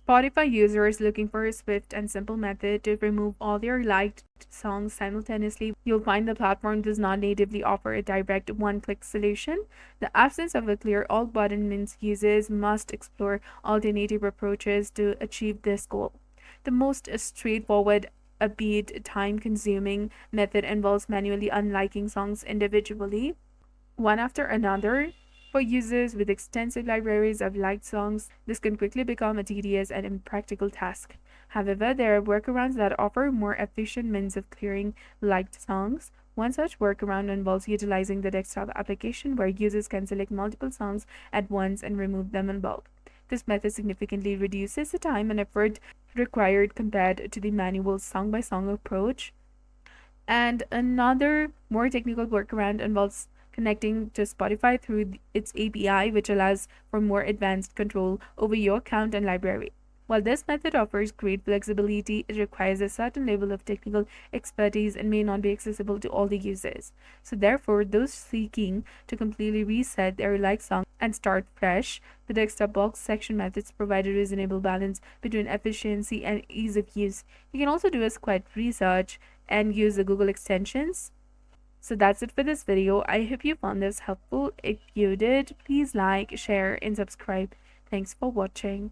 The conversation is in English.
Spotify users looking for a swift and simple method to remove all their liked songs simultaneously, you'll find the platform does not natively offer a direct one-click solution. The absence of a clear alt button means users must explore alternative approaches to achieve this goal. The most straightforward, albeit time-consuming method involves manually unliking songs individually, one after another. For users with extensive libraries of liked songs, this can quickly become a tedious and impractical task. However, there are workarounds that offer more efficient means of clearing liked songs. One such workaround involves utilizing the desktop application where users can select multiple songs at once and remove them in bulk. This method significantly reduces the time and effort required compared to the manual song by song approach. And another more technical workaround involves connecting to Spotify through its API, which allows for more advanced control over your account and library. While this method offers great flexibility, it requires a certain level of technical expertise and may not be accessible to all the users. So therefore, those seeking to completely reset their like song and start fresh, the desktop box section methods provide a reasonable balance between efficiency and ease of use. You can also do a quick research and use the Google extensions. So that's it for this video. I hope you found this helpful. If you did, please like, share, and subscribe. Thanks for watching.